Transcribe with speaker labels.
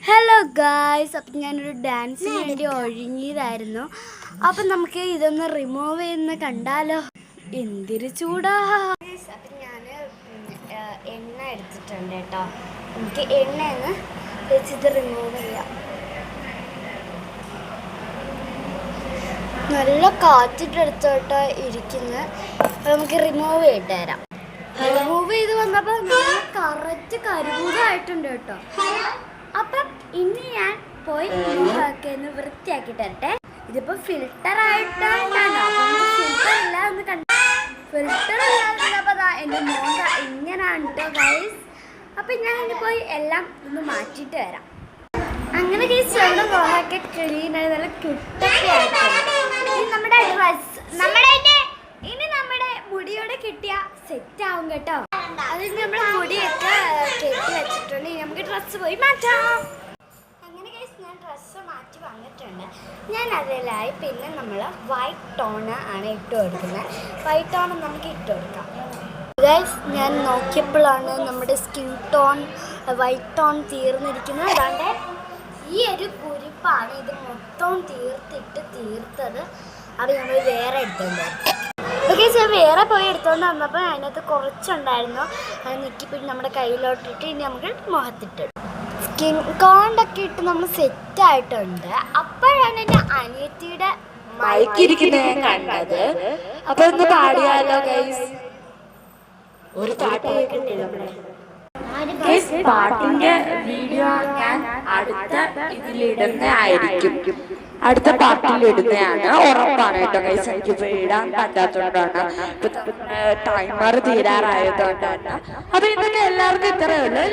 Speaker 1: Hello guys, അപ്പം ഞാനൊരു ഡാൻസിന് വേണ്ടി ഒഴുങ്ങിയതായിരുന്നു. അപ്പം നമുക്ക് ഇതൊന്ന് റിമൂവ് ചെയ്യുന്ന കണ്ടാലോ? എന്തൊരു ചൂടാ. അപ്പം ഞാൻ എണ്ണ എടുത്തിട്ടുണ്ട് കേട്ടോ. നമുക്ക് എണ്ണയെന്ന് വെച്ചിട്ട് റിമൂവ് ചെയ്യാം. നല്ല കാറ്റിട്ടെടുത്തോട്ട് ഇരിക്കുന്നു. അപ്പം നമുക്ക് റിമൂവ് ചെയ്തിട്ട് തരാം. റിമൂവ് ചെയ്ത് വന്നപ്പോൾ നല്ല കറക്റ്റ് കരികൂടായിട്ടുണ്ട് കേട്ടോ. അപ്പം ഇനി ഞാൻ പോയി മുഖമൊക്കെ ഒന്ന് വൃത്തിയാക്കി തരട്ടെ. ഇതിപ്പോൾ ഫിൽട്ടർ ആയിട്ടാണ്, ഫിൽട്ടർ ഇല്ല എന്ന് ഫിൽട്ടർ ഇല്ലാന്നപ്പോൾ എൻ്റെ മോന്ത ഇങ്ങനെയാണ് കേട്ടോ ഗൈസ്. അപ്പം ഞാൻ ഇനി പോയി എല്ലാം ഒന്ന് മാറ്റിയിട്ട് വരാം. അങ്ങനെ ഗൈസ് നമ്മുടെ മുഖമൊക്കെ ക്ലീനായി നല്ല കിട്ടൊക്കെ ആയിട്ടുണ്ട്. ഇനി നമ്മുടെ ഡ്രസ്സ് ഇനി നമ്മുടെ മുടിയോടെ കിട്ടിയ സെറ്റ് ആവും കേട്ടോ. അതിന് നമ്മൾ മുടിയൊക്കെ കെട്ടി വെച്ചിട്ടുണ്ട്. ഇനി നമുക്ക് ഡ്രസ്സ് പോയി മാറ്റാം. അങ്ങനെ ഗൈസ് ഞാൻ ഡ്രസ്സ് മാറ്റി വന്നിട്ടുണ്ട്. ഞാൻ അതിലായി പിന്നെ നമ്മൾ വൈറ്റ് ടോണ് ആണ് ഇട്ട് കൊടുക്കുന്നത്. വൈറ്റ് ടോൺ നമുക്ക് ഇട്ട് കൊടുക്കാം ഗൈസ്. ഞാൻ നോക്കിയപ്പോഴാണ് നമ്മുടെ സ്കിൻ ടോൺ വൈറ്റ് ടോൺ തീർന്നിരിക്കുന്നത്. അതാണ്ട് ഈ ഒരു കുരിപ്പാണ് ഇത് മൊത്തം തീർത്തത്. അത് നമ്മൾ വേറെ എടുത്തോണ്ട് ഓക്കെ. ഞാൻ വേറെ പോയി എടുത്തുകൊണ്ട് വന്നപ്പോൾ അതിനകത്ത് കുറച്ചുണ്ടായിരുന്നു. അത് നിൽക്കിപ്പോയി നമ്മുടെ കയ്യിലോട്ടിട്ട് ഇനി നമുക്ക് മുഖത്തിട്ട് സ്കിൻ കോണ്ടൊക്കെ ഇട്ട് നമ്മൾ സെറ്റായിട്ടുണ്ട്. അപ്പോഴാണ് എൻ്റെ അനിയത്തിയുടെ
Speaker 2: മൈക്കിരിക്കുന്നത് കണ്ടത്. അപ്പൊ ഒന്ന് പാടിയാലോ ഗൈസ്? ഒരു പാട്ട് പാട്ടിന്റെ വീഡിയോ ഞാൻ അടുത്ത ഇതിലിടുന്നതായിരിക്കും. അടുത്ത പാർട്ടിലിടുന്നതാണ്, ഉറപ്പാണ് കേട്ടോ ഗൈസ്. എനിക്ക് ഇടാൻ പറ്റാത്തതുകൊണ്ടാണ്, ടൈമർ തീരാറായതുകൊണ്ടാണ്. അപ്പൊ ഇതൊക്കെ എല്ലാവർക്കും ഇത്രയേ ഉള്ളൂ.